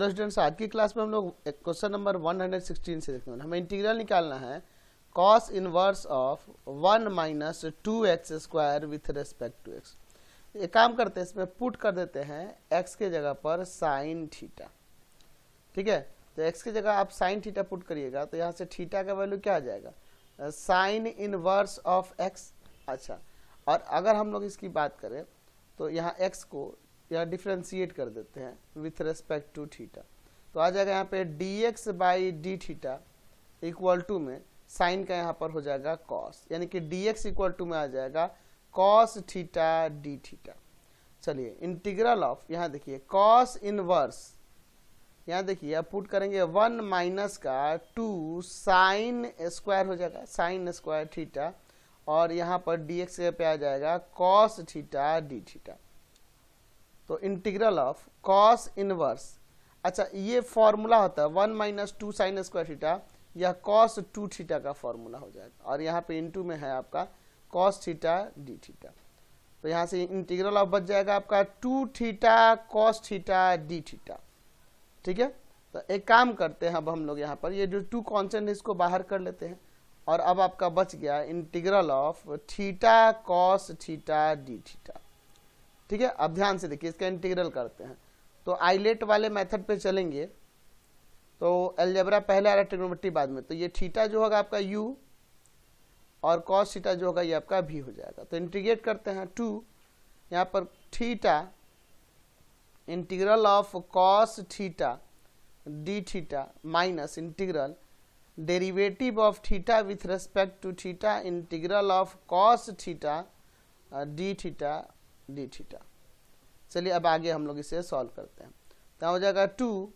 Students, आज की class में हम लोग क्वेश्चन नंबर 116 से देखते हैं। हमें इंटीग्रल निकालना है cos inverse of 1 minus 2x square with respect to x। एक काम करते हैं, इसमें पुट कर देते हैं x के जगह पर साइन थीटा। ठीक है, तो x की जगह आप साइन थीटा पुट करिएगा तो यहाँ से थीटा का वैल्यू क्या आ जाएगा, साइन इनवर्स ऑफ x। अच्छा, और अगर हम लोग इसकी बात करें तो यहाँ x को या डिफ्रेंशिएट कर देते हैं विथ रेस्पेक्ट टू थीटा, तो आ जाएगा यहाँ पे dx by d theta equal to में साइन का यहाँ पर हो जाएगा कॉस, यानी कि dx इक्वल टू में आ जाएगा कॉस थीटा डी थीटा। चलिए इंटीग्रल ऑफ, यहाँ देखिए कॉस इनवर्स, यहाँ देखिए आप पुट करेंगे 1 माइनस का 2 साइन स्क्वायर हो जाएगा, साइन स्क्वायर थीटा, और यहाँ पर dx पे आ जाएगा कॉस थीटा डी थीटा। तो इंटीग्रल ऑफ कॉस इनवर्स, अच्छा ये फॉर्मूला होता है 1 माइनस 2 साइन स्क्वायर थीटा, यह कॉस 2 थीटा का फॉर्मूला हो जाएगा, और यहाँ पे इनटू में है आपका कॉस थीटा डी थीटा। तो यहाँ से इंटीग्रल ऑफ बच जाएगा आपका 2 theta cos theta d theta. ठीक है, तो एक काम करते हैं, अब हम लोग यहाँ पर ये जो 2 कॉन्स्टेंट है इसको बाहर कर लेते हैं, और अब आपका बच गया integral of theta cos theta d theta. ठीक है, अब ध्यान से देखिए इसका इंटीग्रल करते हैं। तो आइलेट वाले मेथड पे चलेंगे तो अलजेब्रा पहले आ रहा है, ट्रिग्नोमेट्री बाद में। तो ये थीटा जो होगा आपका u और कॉस थीटा जो होगा ये आपका v हो जाएगा। तो इंटीग्रेट करते हैं 2, यहाँ पर theta integral of cos theta d theta minus integral derivative of theta with respect to theta integral of cos theta d theta d theta. चलिए अब आगे हम लोग इसे सॉल्व करते हैं। तो हो जाएगा 2,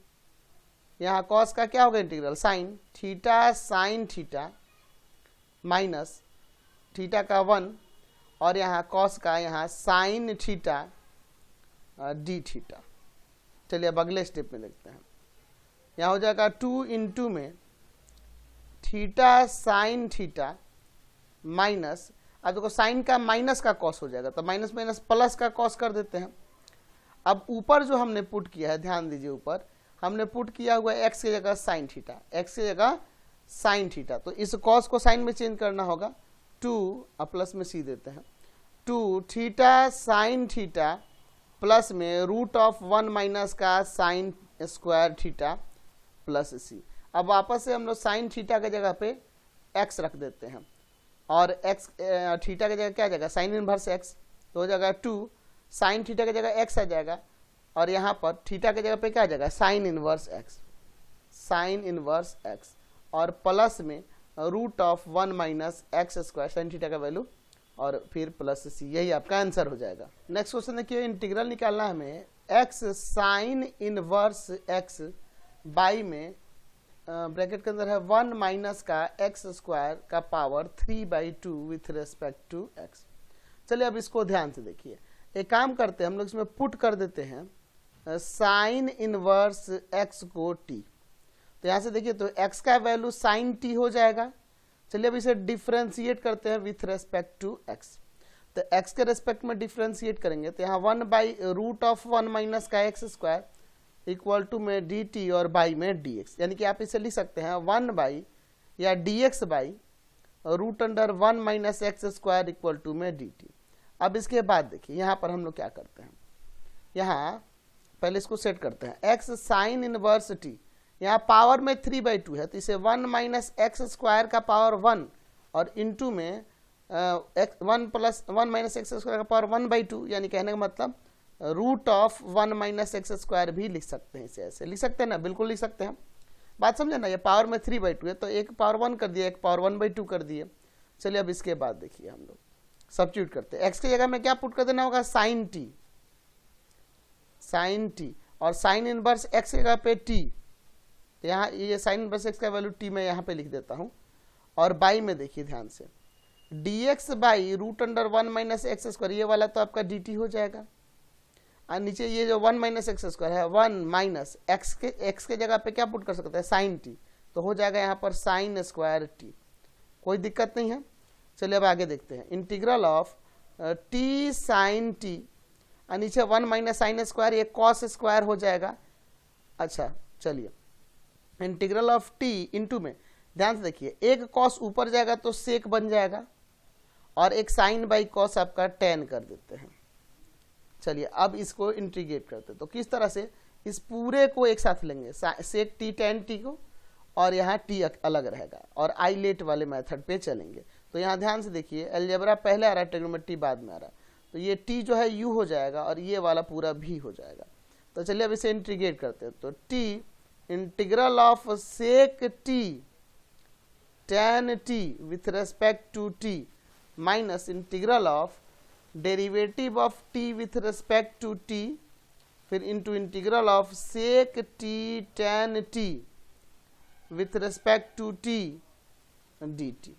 यहाँ कॉस का क्या होगा integral sine theta sine theta minus theta का 1, और यहाँ कॉस का यहाँ साइन थीटा डी थीटा। चलिए अब अगले स्टेप में देखते हैं। यहाँ हो जाएगा 2 इंटू में थीटा साइन थीटा माइनस, अब देखो साइन का माइनस का कॉस हो जाएगा, तो माइनस माइनस प्लस का कॉस कर देते हैं। अब ऊपर जो हमने पुट किया है, ध्यान दीजिए ऊपर हमने पुट किया हुआ है x की जगह साइन थीटा, x की जगह साइन थीटा, तो इस कॉस को साइन में चेंज करना होगा। 2 अब प्लस में सी देते हैं, 2 थीटा साइन थीटा प्लस में रूट ऑफ 1 माइनस का sine square theta plus c. अब वापस से हम लोग साइन थीटा की जगह पे x रख देते हैं, और x थीटा की जगह क्या आ जाएगा साइन इनवर्स x, तो हो जाएगा 2 साइन थीटा की जगह x आ जाएगा, और यहाँ पर थीटा की जगह पे क्या आ जाएगा sine inverse x, sine inverse x, और प्लस में root of 1 minus x square sine theta का वैल्यू, और फिर प्लस सी। यही आपका आंसर हो जाएगा। नेक्स्ट क्वेश्चन देखिए, इंटीग्रल निकालना है हमें x sine inverse x by में ब्रैकेट के अंदर है 1 माइनस का एक्स स्क्वायर का power 3/2 with respect to x। चलिए अब इसको ध्यान से देखिए, एक काम करते हैं हम लोग इसमें पुट कर देते हैं साइन इनवर्स x को t। तो यहाँ से देखिए तो x का वैल्यू साइन t हो जाएगा। चलिए अब इसे डिफ्रेंशिएट करते हैं विथ रेस्पेक्ट टू x। तो x के रेस्पेक्ट में डिफ्रेंशिएट करेंगे तो यहाँ 1/√1 माइनस का एक्स स्क्वायर इक्वल टू में dt और बाई में dx, यानी कि आप इसे लिख सकते हैं 1 बाई या dx by √1 minus x square equal to में dt। अब इसके बाद देखिए यहाँ पर हम लोग क्या करते हैं, यहाँ पहले इसको सेट करते हैं x साइन इनवर्स t, यहाँ पावर में 3/2 है तो इसे 1 माइनस एक्स स्क्वायर का पावर 1 और इंटू में 1 प्लस 1 माइनस एक्स स्क्वायर का पावर 1/2, यानी कहने का मतलब root of 1 minus x square भी लिख सकते हैं। इसे ऐसे लिख सकते हैं ना, बिल्कुल लिख सकते हैं। बात समझे ना, ये पावर में 3/2 है तो एक पावर 1 कर दिया, एक पावर 1/2 कर दिए। चलिए अब इसके बाद देखिए हम लोग सब्स्टिट्यूट करते हैं। x की जगह में क्या पुट कर देना होगा साइन t, साइन t, और साइन इनवर्स x की जगह पे t, तो यहाँ ये साइन इनवर्स x का वैल्यू t मैं यहाँ पे लिख देता हूँ, और बाई में देखिए ध्यान से dx by √1 minus x square, ये वाला तो आपका dt हो जाएगा, और नीचे ये जो 1 माइनस एक्स स्क्वायर है 1 माइनस एक्स के जगह पे क्या पुट कर सकते हैं साइन t, तो हो जाएगा यहाँ पर साइन स्क्वायर t। कोई दिक्कत नहीं है। चलिए अब आगे देखते हैं, integral of t sine t, और नीचे 1 माइनस साइन स्क्वायर, ये कॉस स्क्वायर हो जाएगा, अच्छा चलिए, इंटीग्रल ऑफ टी इंटू में ध्यान से देखिए, एक कॉस ऊपर जाएगा तो सेक बन जाएगा और एक साइन बाई कॉस आपका टेन कर देते हैं। चलिए अब इसको इंटीग्रेट करते हैं, तो किस तरह से इस पूरे को एक साथ लेंगे, सेक टी टेन टी को, और यहाँ टी अलग रहेगा और आइलेट वाले मेथड पे चलेंगे। तो यहाँ ध्यान से देखिए, अलजेब्रा पहले आ रहा है, ट्रिग्नोमेट्री बाद में आ रहा है, तो ये टी जो है यू हो जाएगा और ये वाला पूरा भी हो जाएगा। तो चलिए अब इसे इंटीग्रेट करते हैं, तो T integral of sec T tan T with respect to T minus integral of derivative of T with respect to T, फिर into integral of sec T tan T with respect to T D T.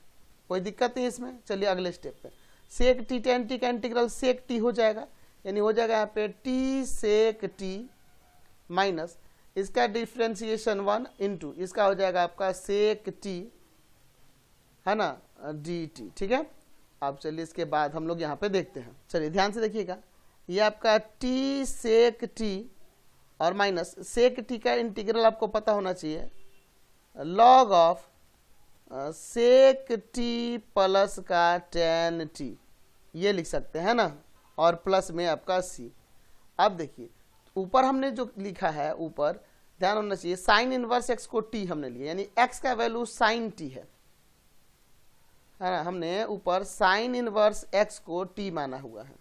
कोई दिक्कत नहीं इसमें। चलिए अगले step पे, sec T tan T का integral sec T हो जाएगा, यानी हो जाएगा यहाँ पे टी सेक टी माइनस इसका डिफ्रेंसिएशन 1 इंटू इसका हो जाएगा आपका सेक टी, है ना, डी टी। ठीक है, अब चलिए इसके बाद हम लोग यहाँ पे देखते हैं। चलिए ध्यान से देखिएगा, ये आपका टी सेक टी और माइनस सेक टी का इंटीग्रल आपको पता होना चाहिए, log of sec t plus का टेन टी, ये लिख सकते हैं ना, और प्लस में आपका सी। अब देखिए ऊपर हमने जो लिखा है, ऊपर ध्यान होना चाहिए, साइन इनवर्स एक्स को टी हमने लिया, यानी एक्स का वैल्यू साइन टी है ना, हमने ऊपर साइन इनवर्स एक्स को टी माना हुआ है,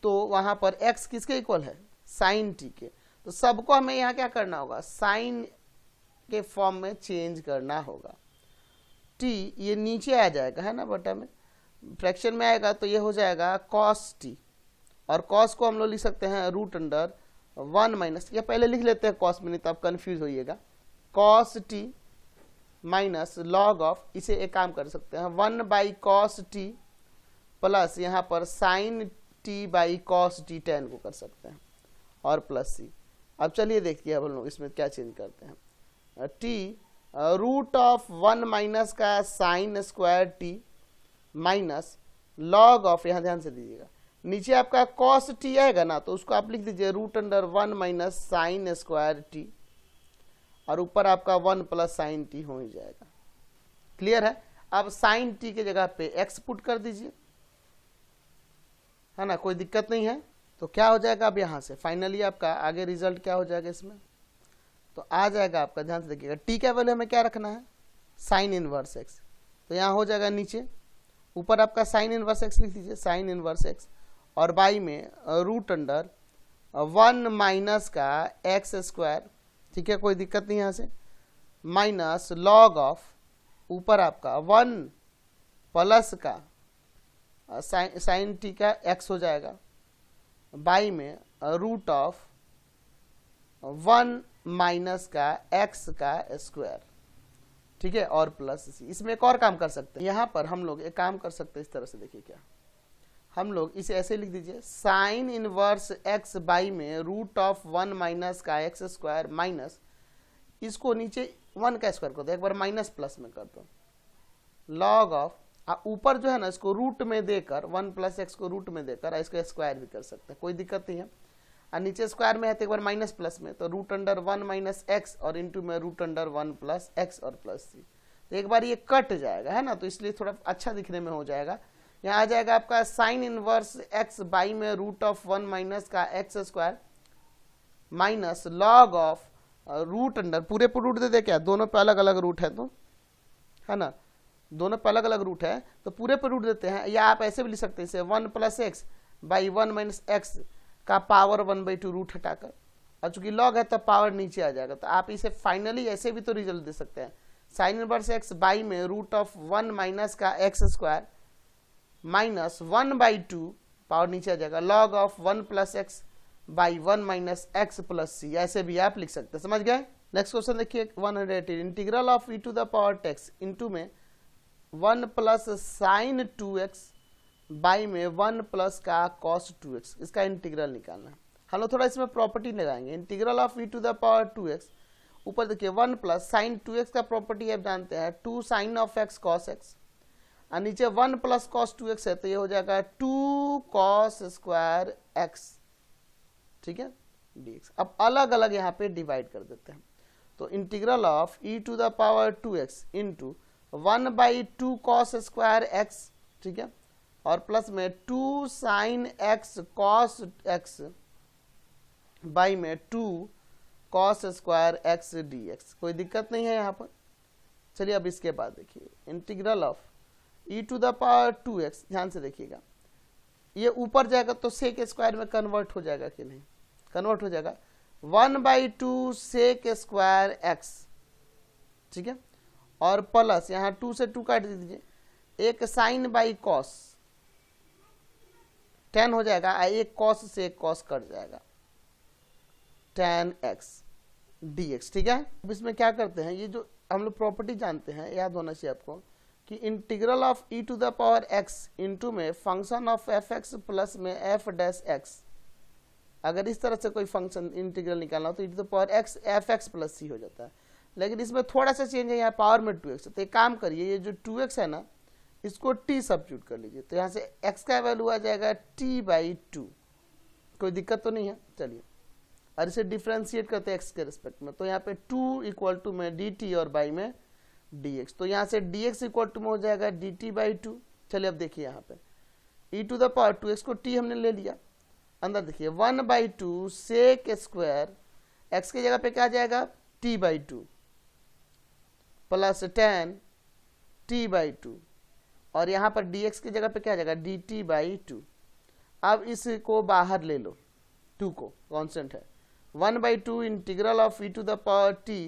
तो वहां पर एक्स किसके इक्वल है, साइन टी के। तो सबको हमें यहाँ क्या करना होगा, साइन के फॉर्म में चेंज करना होगा। टी ये नीचे आ जाएगा, है ना, बटा में फ्रैक्शन में आएगा तो ये हो जाएगा कॉस टी, और कॉस को हम लोग लिख सकते हैं रूट अंडर 1 माइनस, या पहले लिख लेते हैं कॉस में, नहीं तो आप कंफ्यूज होइएगा, cos T minus log of, इसे एक काम कर सकते हैं 1 बाई कॉस टी प्लस यहाँ पर sine t by cos t 10 को कर सकते हैं और प्लस सी। अब चलिए देखिए अब हम लोग इसमें क्या चेंज करते हैं, टी रूट ऑफ 1 माइनस का sign square T minus log of, यहाँ ध्यान से दीजिएगा, नीचे आपका कॉस टी आएगा ना, तो उसको आप लिख दीजिए root under 1 minus sine square t, और ऊपर आपका 1 प्लस साइन टी हो ही जाएगा। क्लियर है। अब साइन टी के जगह पे एक्स पुट कर दीजिए, है ना, कोई दिक्कत नहीं है। तो क्या हो जाएगा अब यहाँ से फाइनली आपका आगे रिजल्ट क्या हो जाएगा इसमें, तो आ जाएगा आपका, ध्यान से देखिएगा, टी का वैल्यू हमें क्या रखना है, साइन इनवर्स एक्स, तो यहाँ हो जाएगा नीचे, ऊपर आपका साइन इनवर्स एक्स लिख दीजिए, साइन इनवर्स एक्स, और बाई में रूट अंडर 1 माइनस का एक्स स्क्वायर, ठीक है, कोई दिक्कत नहीं यहाँ से, माइनस लॉग ऑफ, ऊपर आपका 1 प्लस का साइन टी का एक्स हो जाएगा, बाई में रूट ऑफ 1 माइनस का एक्स का स्क्वायर, ठीक है, और प्लस सी। इसमें एक और काम कर सकते हैं, यहाँ पर हम लोग एक काम कर सकते हैं इस तरह से, देखिए क्या, हम लोग इसे ऐसे लिख दीजिए, साइन इनवर्स एक्स बाई में रूट ऑफ 1 माइनस का एक्स स्क्वायर माइनस, इसको नीचे 1 का स्क्वायर कर दो, एक बार माइनस प्लस में कर दो, लॉग ऑफ, ऊपर जो है ना इसको रूट में देकर 1 प्लस एक्स को रूट में देकर इसको स्क्वायर भी कर सकते हैं, कोई दिक्कत नहीं है, और नीचे स्क्वायर में है तो एक बार माइनस प्लस में, तो रूट अंडर 1 माइनस एक्स और इंटू में रूट अंडर 1 प्लस एक्स और प्लस सी। तो एक बार ये कट जाएगा, है ना, तो इसलिए थोड़ा अच्छा दिखने में हो जाएगा। यहाँ आ जाएगा आपका साइन इनवर्स एक्स बाई में रूट ऑफ 1 माइनस का x square minus log of root under, पूरे पर रूट दे दे क्या, दोनों पे अलग अलग रूट है, तो है ना, दोनों पे अलग अलग रूट है तो पूरे पर रूट देते हैं, या आप ऐसे भी लिख सकते हैं इसे 1 plus x by 1 minus x का पावर 1/2 रूट हटाकर, और चूंकि लॉग है तो पावर नीचे आ जाएगा, तो आप इसे फाइनली ऐसे भी तो रिजल्ट दे सकते हैं, साइन इनवर्स एक्स बाई में रूट ऑफ 1 माइनस का एक्स स्क्वायर माइनस 1/2 पावर नीचे आ जाएगा, log of 1 plus x by 1 minus x plus C, ऐसे भी आप लिख सकते हैं। समझ गए। नेक्स्ट क्वेश्चन देखिए 180, integral of e to the power टेक्स इंटू में 1 प्लस साइन 2x बाई में 1 प्लस का कॉस 2x, इसका इंटीग्रल निकालना है। हम लोग थोड़ा इसमें प्रॉपर्टी लगाएंगे, integral of e to the power 2x, ऊपर देखिए 1 प्लस साइन 2x का प्रॉपर्टी आप जानते हैं 2 sine of x cos x, और नीचे 1 प्लस कॉस 2x है तो ये हो जाएगा 2 कॉस स्क्वायर x, ठीक है, dx। अब अलग अलग यहाँ पे डिवाइड कर देते हैं, तो integral of e to the power 2x into 1/2 cos square x, ठीक है, और प्लस में 2 sin x cos x by में 2 cos स्क्वायर x dx। कोई दिक्कत नहीं है यहाँ पर। चलिए अब इसके बाद देखिए integral of e to the power 2x, ध्यान से देखिएगा, ये ऊपर जाएगा तो सेक स्क्वायर में कन्वर्ट हो जाएगा कि नहीं, कन्वर्ट हो जाएगा, 1/2 सेक स्क्वायर x, ठीक है, और प्लस यहाँ 2 से 2 काट दीजिए, एक साइन बाई कॉस 10 हो जाएगा, एक कॉस से एक कॉस कट जाएगा, tan x dx, ठीक है। अब इसमें क्या करते हैं, ये जो हम लोग प्रॉपर्टी जानते हैं, याद होना चाहिए आपको कि integral of e to the power x into में function of f x plus में एफ डैश एक्स, अगर इस तरह से कोई फंक्शन इंटीग्रल निकालना हो तो e to the power x f x plus C हो जाता है, लेकिन इसमें थोड़ा सा चेंज है, यहाँ पावर में 2x, तो एक काम करिए, ये जो 2x है ना इसको t सब्स्टिट्यूट कर लीजिए, तो यहाँ से x का वैल्यू आ जाएगा t/2। कोई दिक्कत तो नहीं है। चलिए और इसे डिफ्रेंशिएट करते हैं x के रिस्पेक्ट में, तो यहाँ पे 2 इक्वल टू में dt और बाई में dx, तो यहाँ से dx इक्वल टू में हो जाएगा dt/2। चलिए अब देखिए यहाँ पे e to the power 2x को t हमने ले लिया, अंदर देखिए 1/2 सेक स्क्वायर x की जगह पे क्या आ जाएगा t/2 प्लस tan t/2, और यहाँ पर dx की जगह पे क्या आ जाएगा dt/2। अब इसको बाहर ले लो, 2 को कांस्टेंट है, 1/2 integral of e to the power t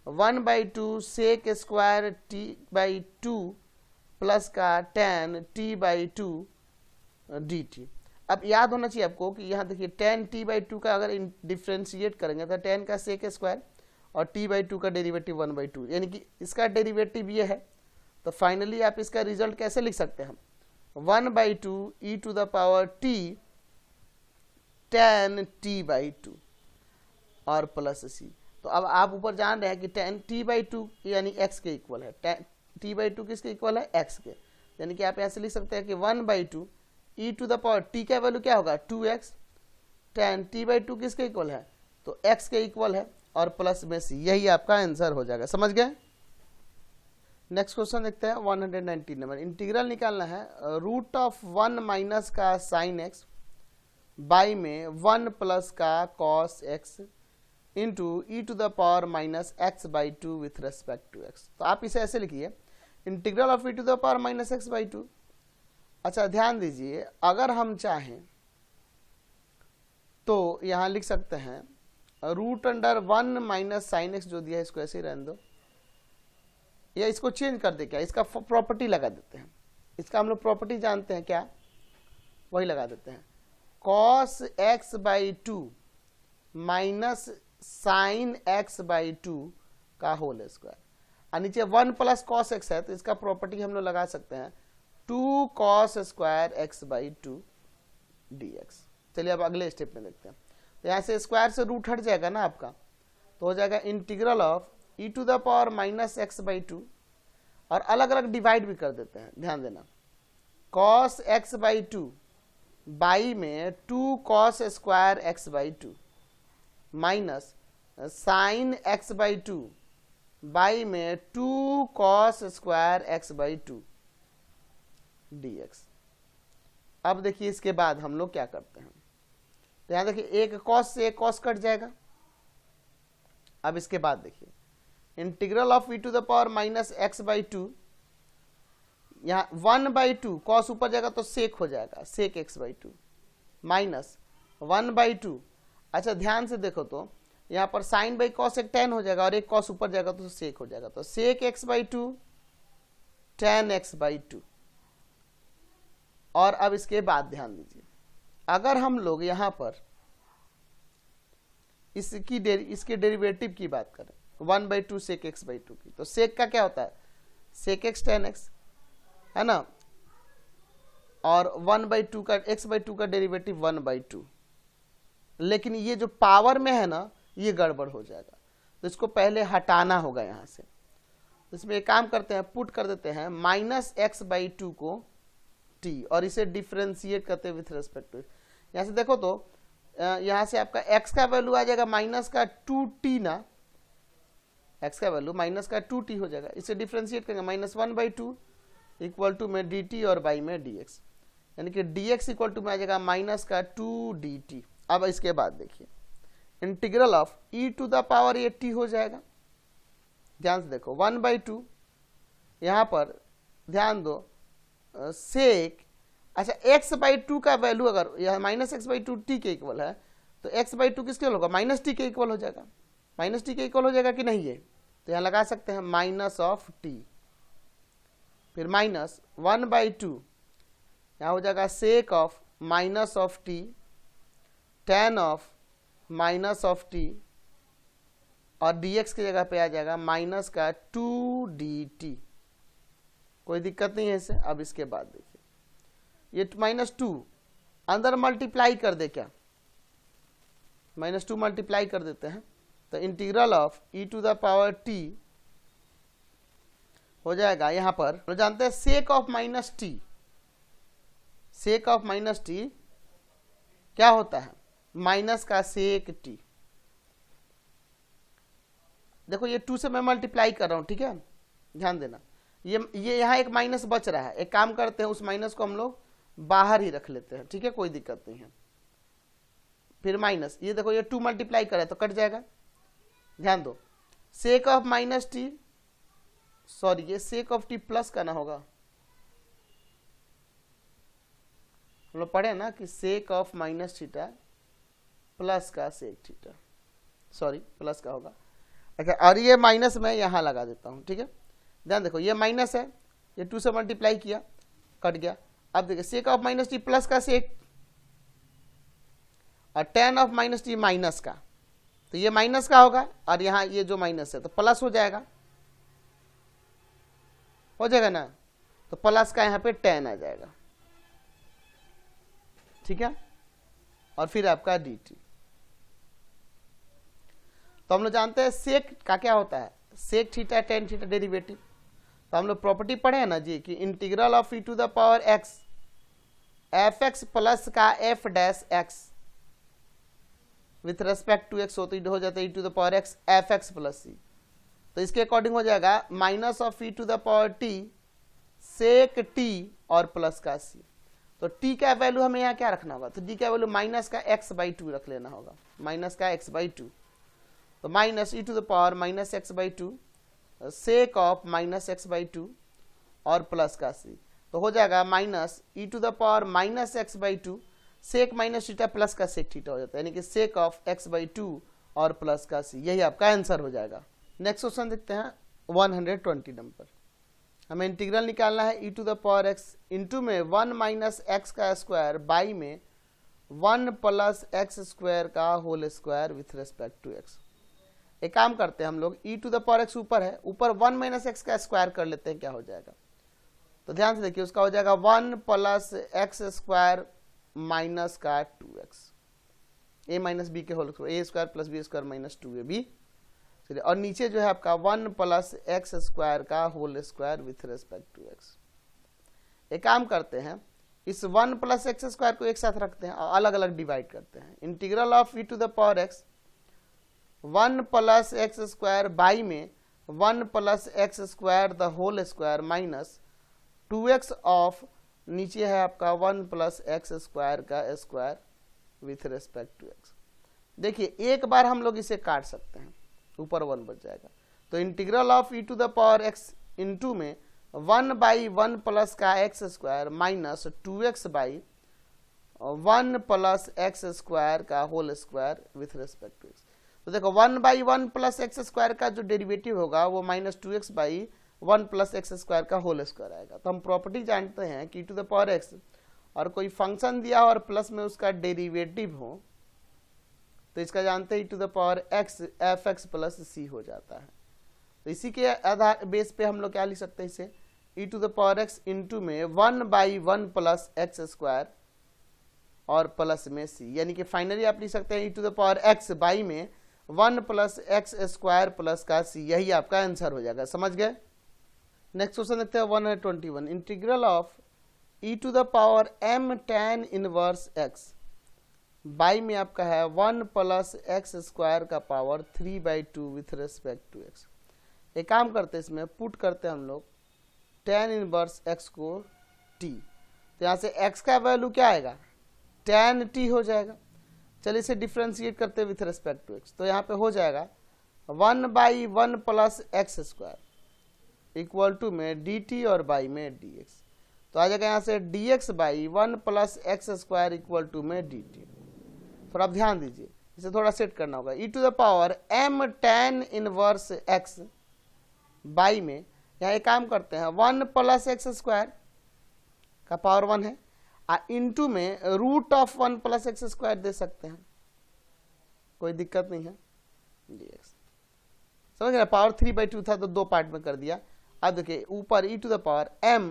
1/2 sec square t/2 plus का tan t/2 dt। अब याद होना चाहिए आपको कि यहाँ देखिए tan t/2 का अगर डिफ्रेंशिएट करेंगे तो tan का सेक स्क्वायर और t/2 का डेरिवेटिव 1/2, यानी कि इसका डेरिवेटिव ये है, तो फाइनली आप इसका रिजल्ट कैसे लिख सकते हैं, 1/2 e to the power t tan t/2 और प्लस c। तो अब आप ऊपर जान रहे हैं कि tan t/2 यानी x के इक्वल है, t/2 किसके इक्वल है x के, यानी कि आप यहाँ से लिख सकते हैं कि 1/2 e to the power t का वैल्यू क्या होगा 2x, tan t/2 किसके इक्वल है, तो x के इक्वल है और प्लस में c, यही आपका आंसर हो जाएगा। समझ गए। नेक्स्ट क्वेश्चन देखते हैं 119 नंबर। इंटीग्रल निकालना है रूट ऑफ 1 माइनस का साइन x बाई में 1 प्लस का cos x into e to the power minus x/2 with respect to x। तो आप इसे ऐसे लिखिए integral of e to the power minus x/2। अच्छा ध्यान दीजिए, अगर हम चाहें तो यहां लिख सकते हैं root under 1 minus sine x जो दिया है इसको ऐसे ही रहने दो, या इसको चेंज कर दे, क्या इसका प्रॉपर्टी लगा देते हैं, इसका हम लोग प्रॉपर्टी जानते हैं क्या, वही लगा देते हैं, cos x/2 minus sine x/2 का होल स्क्वायर, और नीचे 1 प्लस कॉस x है तो इसका प्रॉपर्टी हम लोग लगा सकते हैं 2 cos स्क्वायर x/2 dx। चलिए अब अगले स्टेप में देखते हैं, तो यहाँ से स्क्वायर से रूट हट जाएगा ना आपका, तो हो जाएगा integral of e to the power minus x/2, और अलग अलग डिवाइड भी कर देते हैं, ध्यान देना, cos x/2 बाई में 2 cos square x/2 minus sine x/2 by में 2 cos स्क्वायर x/2 dx। अब देखिए इसके बाद हम लोग क्या करते हैं, तो यहां देखिए एक cos से एक cos कट जाएगा। अब इसके बाद देखिए integral of e to the power minus x/2, यहाँ 1/2 cos ऊपर जाएगा तो सेक हो जाएगा, सेक x/2 माइनस 1/2। अच्छा ध्यान से देखो तो यहाँ पर साइन बाई कॉस एक tan हो जाएगा और एक cos ऊपर जाएगा तो सेक हो जाएगा, तो सेक x/2 tan x/2। और अब इसके बाद ध्यान दीजिए, अगर हम लोग यहाँ पर इसके डेरिवेटिव की बात करें 1/2 सेक x/2 की, तो सेक का क्या होता है सेक x tan x है ना, और 1/2 का x/2 का डेरिवेटिव 1/2, लेकिन ये जो पावर में है ना ये गड़बड़ हो जाएगा, तो इसको पहले हटाना होगा यहाँ से। तो इसमें एक काम करते हैं, पुट कर देते हैं माइनस x/2 को t और इसे डिफ्रेंशिएट करते हैं विथ रेस्पेक्ट टू। यहाँ से देखो तो यहाँ से आपका x का वैल्यू आ जाएगा माइनस का 2t ना, x का वैल्यू माइनस का 2t हो जाएगा। इसे डिफ्रेंशिएट करेंगे -1/2 इक्वल टू में dt और बाई में dx, यानी कि dx इक्वल टू में आ जाएगा माइनस का 2dt। अब इसके बाद देखिए integral of e to the power a t हो जाएगा। ध्यान से देखो 1/2, यहाँ पर ध्यान दो सेक, अच्छा x/2 का वैल्यू अगर यह -x/2 t के इक्वल है तो x/2 किसके होगा, माइनस टी के इक्वल हो जाएगा। माइनस टी के इक्वल हो जाएगा कि नहीं ये, तो यहाँ लगा सकते हैं माइनस ऑफ टी, फिर माइनस 1/2, यहाँ हो जाएगा सेक of minus of T, tan of minus of T, और dx की जगह पे आ जाएगा माइनस का 2dt। कोई दिक्कत नहीं है इसे। अब इसके बाद देखिए ये -2 अंदर मल्टीप्लाई कर दे, क्या -2 मल्टीप्लाई कर देते हैं, तो integral of e to the power t हो जाएगा, यहां पर तो जानते हैं sec of minus t, sec of minus t क्या होता है, माइनस का सेक टी। देखो ये 2 से मैं मल्टीप्लाई कर रहा हूं, ठीक है, ध्यान देना। ये यहाँ एक माइनस बच रहा है, एक काम करते हैं उस माइनस को हम लोग बाहर ही रख लेते हैं, ठीक है, कोई दिक्कत नहीं है। फिर माइनस, ये देखो ये 2 मल्टीप्लाई करे तो कट जाएगा। ध्यान दो सेक ऑफ माइनस टी, सॉरी ये सेक ऑफ टी प्लस का ना होगा, हम लोग पढ़े ना कि सेक ऑफ माइनस थीटा प्लस का सेक थीटा, सॉरी प्लस का होगा। अच्छा, और ये माइनस मैं यहां लगा देता हूं, ठीक है। ध्यान देखो ये माइनस है, ये 2 से मल्टीप्लाई किया कट गया। अब देखिए सेक ऑफ माइनस टी प्लस का सेक, और tan of minus T minus का, तो ये माइनस का होगा, और यहां ये जो माइनस है तो प्लस हो जाएगा ना, तो प्लस का यहां पे tan आ जाएगा, ठीक है, और फिर आपका dt। तो हम लोग जानते हैं सेक का क्या होता है, सेक थीटा tan थीटा डेरिवेटिव। तो हम लोग प्रॉपर्टी पढ़े हैं ना जी कि integral of e to the power x f(x) plus का f dash x with respect to x हो जाता है e to the power x f(x) plus c। तो इसके अकॉर्डिंग हो जाएगा minus of e to the power t sec t और plus का c। तो t का वैल्यू हमें यहाँ क्या रखना होगा, तो d का वैल्यू माइनस का x/2 रख लेना होगा, माइनस का x/2। तो minus e to the power minus x/2 sec of minus x/2 और प्लस का c, तो हो जाएगा minus e to the power minus x/2 sec minus theta plus का सेक थीटा हो जाता है, यानी कि सेक ऑफ x/2 और प्लस का c। यही आपका आंसर हो जाएगा। नेक्स्ट क्वेश्चन देखते हैं 120 नंबर। हमें इंटीग्रल निकालना है e to the power x into में 1 माइनस एक्स का स्क्वायर बाई में 1 प्लस एक्स स्क्वायर का whole square with respect to x। एक काम करते हैं हम लोग e to the power x ऊपर है, ऊपर 1 माइनस एक्स का स्क्वायर कर लेते हैं, क्या हो जाएगा। तो ध्यान से देखिए उसका हो जाएगा 1 प्लस एक्स स्क्वायर माइनस का 2x, a माइनस बी के whole square, a square plus b square minus 2ab। चलिए, और नीचे जो है आपका 1 प्लस एक्स स्क्वायर का whole square with respect to x। एक काम करते हैं इस 1 प्लस एक्स स्क्वायर को एक साथ रखते हैं और अलग अलग डिवाइड करते हैं। Integral of e to the power x 1 plus x square by में 1 plus x square the whole square minus 2x of नीचे है आपका 1 प्लस एक्स स्क्वायर का square with respect to x। देखिए एक बार हम लोग इसे काट सकते हैं, ऊपर 1 बच जाएगा। तो integral of e to the power x into में 1/1 प्लस का x square minus 2x by 1 plus x square का whole square with respect to x। तो देखो 1/1 प्लस एक्स स्क्वायर का जो डेरिवेटिव होगा वो minus 2x by 1 plus x square का होल स्क्वायर आएगा। तो हम प्रॉपर्टी जानते हैं कि e to the power x और कोई फंक्शन दिया और प्लस में उसका डेरिवेटिव हो तो इसका जानते हैं e to the power x f(x) plus c हो जाता है। तो इसी के आधार बेस पे हम लोग क्या लिख सकते हैं इसे, e to the power x into में 1/1 प्लस एक्स स्क्वायर और प्लस में c, यानी कि फाइनली आप लिख सकते हैं e to the power x by में 1 प्लस एक्स स्क्वायर प्लस का c। यही आपका आंसर हो जाएगा, समझ गए। नेक्स्ट क्वेश्चन देखते हैं 121। Integral of e to the power m tan inverse x by में आपका है 1 प्लस एक्स स्क्वायर का power 3/2 with respect to x. एक काम करते हैं, इसमें पुट करते हैं हम लोग tan इनवर्स x को t, तो यहाँ से x का वैल्यू क्या आएगा tan t हो जाएगा। चलिए इसे डिफ्रेंशिएट करते हैं विथ रेस्पेक्ट टू x, तो यहाँ पे हो जाएगा 1/1 plus x square equal to में dt और बाई में dx, तो आ जाएगा यहाँ से dx/1 plus x square equal to में dt। थोड़ा ध्यान दीजिए, इसे थोड़ा सेट करना होगा। e to the power m tan inverse x by में यहाँ एक काम करते हैं 1 प्लस एक्स स्क्वायर का पावर 1 है, इंटू में root of 1 plus x square दे सकते हैं, कोई दिक्कत नहीं है dx। समझ गए, पावर 3/2 था तो 2 पार्ट में कर दिया। अब देखिए ऊपर e to the power m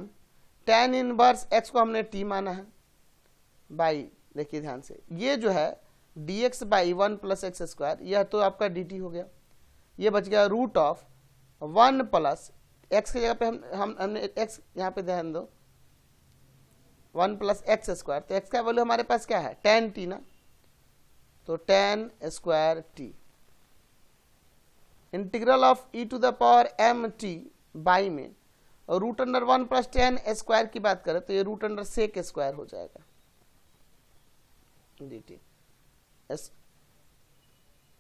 tan inverse x को हमने t माना है बाई, देखिए ध्यान से ये जो है dx/1 प्लस एक्स स्क्वायर, यह तो आपका dt हो गया। ये बच गया रूट ऑफ 1 प्लस x की जगह पे हमने x यहाँ पे ध्यान दो 1 प्लस एक्स स्क्वायर, तो x का वैल्यू हमारे पास क्या है tan t ना, तो tan square t integral of e to the power m t by में root under 1 plus tan square की बात करें तो ये रूट अंडर सेक स्क्वायर हो जाएगा dt,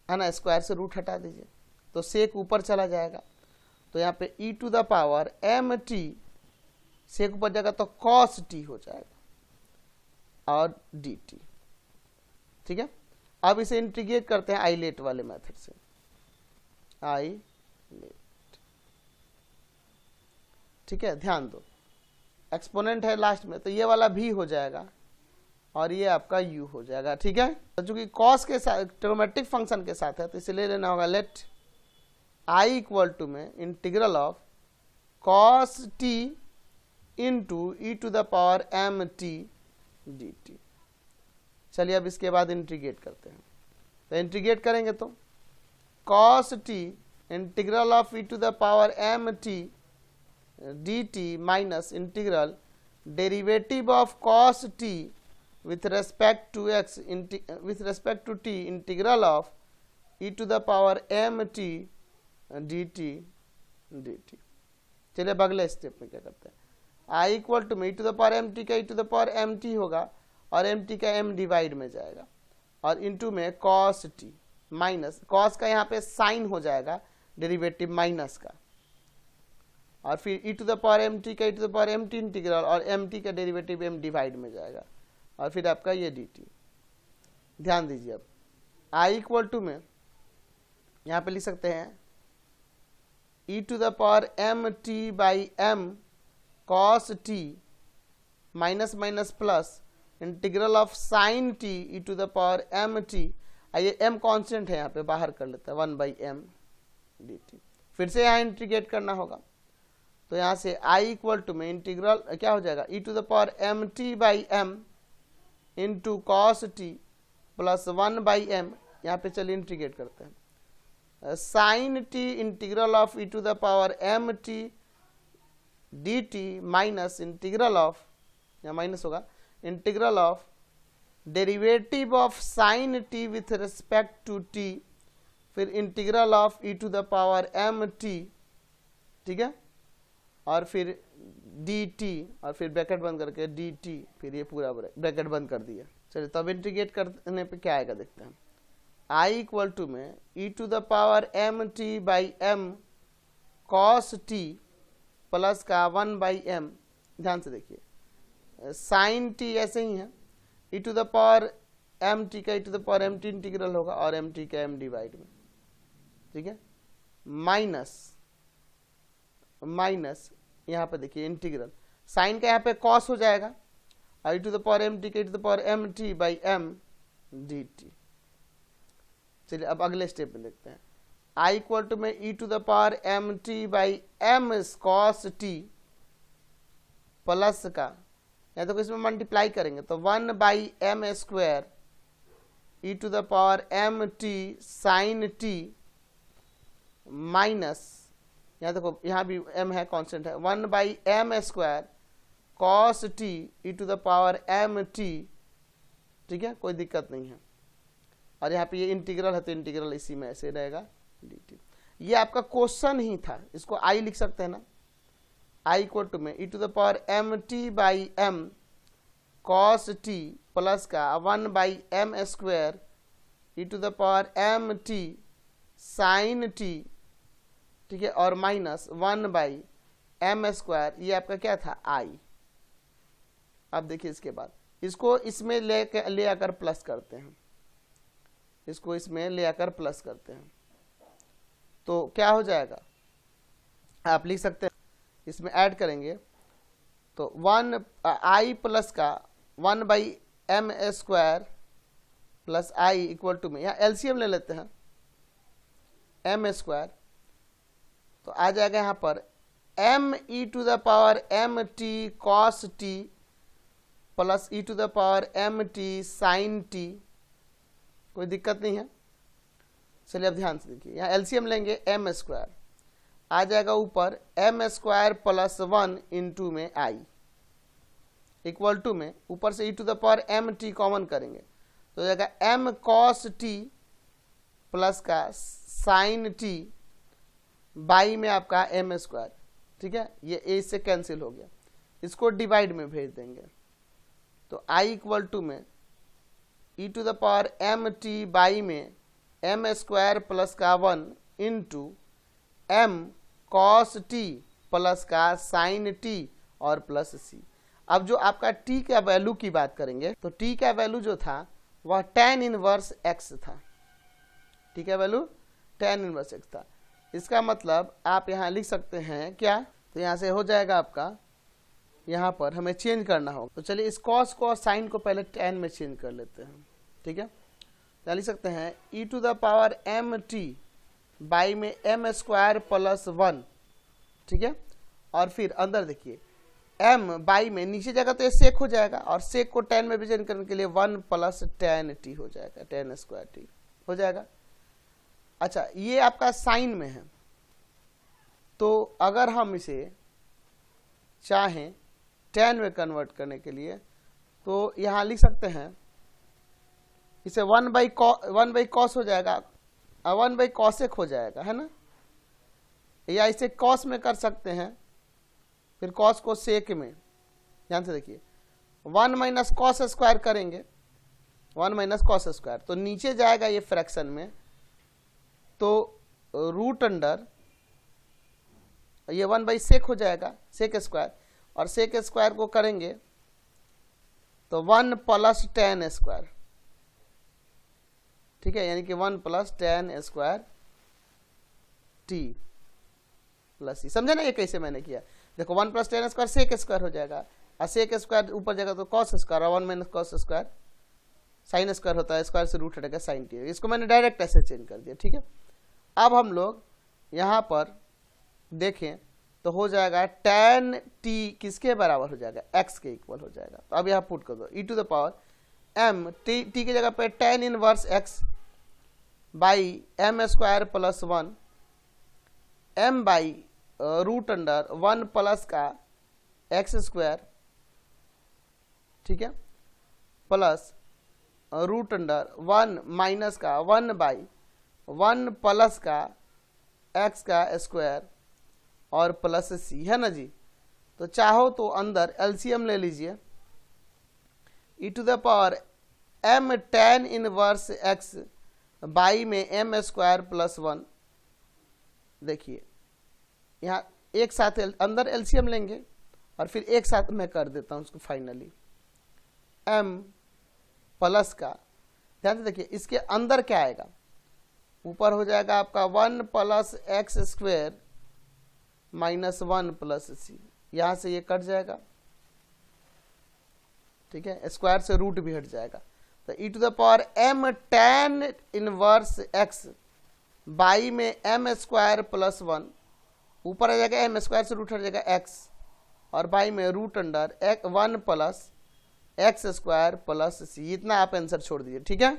है ना, स्क्वायर से रूट हटा दीजिए तो सेक ऊपर चला जाएगा, तो यहाँ पे e to the power m t sec ऊपर जाएगा तो cos t हो जाएगा और dt। ठीक है, अब इसे इंटीग्रेट करते हैं आइलेट वाले मेथड से, आइलेट। ठीक है, ध्यान दो एक्सपोनेंट है लास्ट में, तो ये वाला भी हो जाएगा और ये आपका u हो जाएगा। ठीक है, तो चूंकि cos के साथ ट्रिग्नोमेट्रिक फंक्शन के साथ है तो इसे ले लेना होगा लेट i इक्वल टू में integral of cos t into e to the power m t dt। चलिए अब इसके बाद इंटीग्रेट करते हैं, तो इंटीग्रेट करेंगे तो cos t integral of e to the power m t dt minus integral derivative of cos t with respect to x with respect to t integral of e to the power m t dt dt। चलिए अब अगले step में क्या करते हैं, i equal to में e to the power m t का e to the power m t होगा और m t का m डिवाइड में जाएगा और इनटू में cos t माइनस cos का यहाँ पे साइन हो जाएगा डेरिवेटिव माइनस का, और फिर e to the power m t का e to the power m t integral और m t का डेरिवेटिव m डिवाइड में जाएगा और फिर आपका ये dt। ध्यान दीजिए अब i इक्वल टू में यहाँ पे लिख सकते हैं e to the power m t by m cos t minus minus plus integral of sine t e to the power m t, आइए m कांस्टेंट है यहाँ पे बाहर कर लेते हैं 1/m dt। फिर से यहाँ इंटीग्रेट करना होगा, तो यहाँ से i इक्वल टू में इंटीग्रल क्या हो जाएगा e to the power m t by m into cos t plus 1/m, यहाँ पे चलिए इंटीग्रेट करते हैं sine t integral of e to the power m t dt minus integral of, यहाँ माइनस होगा, integral of derivative of sine t with respect to t, फिर integral of e to the power m t, ठीक है, और फिर dt और फिर bracket बंद करके dt, फिर ये पूरा ब्रैकेट बंद कर दिया। चलिए तब इंटीग्रेट करने पे क्या आएगा देखते हैं, i इक्वल टू में e to the power m t by m cos t plus का 1/m, ध्यान से देखिए साइन t ऐसे ही है e to the power m t का e to the power m t integral होगा और m t का m डिवाइड में, ठीक है, माइनस माइनस यहाँ पे देखिए इंटीग्रल साइन का यहाँ पे कॉस हो जाएगा I to the power m t के to the power m t by m d t. चलिए अब अगले स्टेप में देखते हैं, आई इक्वल टू में e to the power m t by m cos t plus का, या तो इसमें मल्टीप्लाई करेंगे तो 1/m square e to the power m t sine t minus, यहाँ देखो यहाँ भी m है कांस्टेंट है, 1/m square cos t e to the power m t, ठीक है, कोई दिक्कत नहीं है। और यहाँ पे ये इंटीग्रल है तो इंटीग्रल इसी में ऐसे रहेगा dt। ये आपका क्वेश्चन ही था, इसको आई लिख सकते हैं ना, आई इक्वल टू में e to the power m t by m cos t plus का 1 by m square e to the power m t sine t, ठीक है, और माइनस 1 बाई एम स्क्वायर, ये आपका क्या था आई। अब देखिए इसके बाद इसको इसमें ले आकर प्लस करते हैं, इसको इसमें ले आकर प्लस करते हैं तो क्या हो जाएगा, आप लिख सकते हैं इसमें ऐड करेंगे तो 1 आई प्लस का 1 by m square plus i equal to में, यहाँ एलसीएम ले लेते हैं एम स्क्वायर, तो आ जाएगा यहाँ पर m e to the power m t cos t plus e to the power m t sine t. कोई दिक्कत नहीं है, चलिए अब ध्यान से देखिए, यहाँ एलसीएम लेंगे एम स्क्वायर, आ जाएगा ऊपर एम स्क्वायर प्लस 1 इंटू में आई इक्वल टू में ऊपर से e to the power m t common करेंगे तो हो जाएगा एम कॉस टी प्लस का साइन टी बाई में आपका एम स्क्वायर, ठीक है, ये ए से कैंसिल हो गया, इसको डिवाइड में भेज देंगे तो आई इक्वल टू में e to the power m t by में एम स्क्वायर प्लस का 1 into m cos t plus का साइन टी और प्लस सी। अब जो आपका टी का वैल्यू की बात करेंगे तो टी का वैल्यू जो था वह tan इनवर्स x था, टी का वैल्यू tan इनवर्स x था। इसका मतलब आप यहाँ लिख सकते हैं क्या, तो यहाँ से हो जाएगा आपका, यहाँ पर हमें चेंज करना होगा तो चलिए इस कॉस को और साइन को पहले tan में चेंज कर लेते हैं, ठीक है, तो लिख सकते हैं e to the power m t by में एम स्क्वायर प्लस 1, ठीक है, और फिर अंदर देखिए m बाई में नीचे जाएगा तो ये सेक हो जाएगा और सेक को tan में विभाजन करने के लिए 1 प्लस tan t हो जाएगा, tan स्क्वायर t हो जाएगा। अच्छा ये आपका साइन में है तो अगर हम इसे चाहें tan में कन्वर्ट करने के लिए तो यहाँ लिख सकते हैं इसे 1 बाई कॉस हो जाएगा, 1 बाई कॉसेक हो जाएगा, है ना, या इसे कॉस में कर सकते हैं, फिर कॉस को सेक में, ध्यान से देखिए 1 माइनस कॉस स्क्वायर करेंगे, 1 माइनस कॉस स्क्वायर तो नीचे जाएगा ये फ्रैक्शन में तो रूट अंडर ये 1 बाई सेक हो जाएगा, सेक स्क्वायर, और सेक स्क्वायर को करेंगे तो 1 प्लस tan स्क्वायर, ठीक है, यानी कि 1 plus tan square t plus c. समझे ना ये कैसे मैंने किया, देखो 1 plus tan square sec square हो जाएगा और सेक स्क्वायर ऊपर जाएगा तो कॉस स्क्वायर और 1 minus cos square sine square होता है, स्क्वायर से रूट हटेगा साइन टी, इसको मैंने डायरेक्ट ऐसे चेंज कर दिया, ठीक है। अब हम लोग यहाँ पर देखें तो हो जाएगा tan t किसके बराबर हो जाएगा, x के इक्वल हो जाएगा, तो अब यहाँ पुट कर दो e to the power m t की जगह पे tan inverse x by m square plus 1 m by root under 1 plus का x स्क्वायर, ठीक है, प्लस रूट अंडर 1 माइनस का 1 बाई 1 प्लस का x का स्क्वायर और प्लस सी, है ना जी। तो चाहो तो अंदर एलसीएम ले लीजिए e to the power m tan inverse x by में एम स्क्वायर प्लस 1, देखिए यहाँ एक साथ अंदर एलसीएम लेंगे और फिर एक साथ मैं कर देता हूँ उसको फाइनली m प्लस का, ध्यान से देखिए इसके अंदर क्या आएगा, ऊपर हो जाएगा आपका 1 plus x square minus 1 plus c, यहाँ से ये कट जाएगा, ठीक है, स्क्वायर से रूट भी हट जाएगा तो e to the power m tan inverse x by में एम स्क्वायर प्लस 1, ऊपर आ जाएगा एम स्क्वायर से रूट हट जाएगा x और बाई में root under 1 plus x square plus c, इतना आप आंसर छोड़ दीजिए, ठीक है।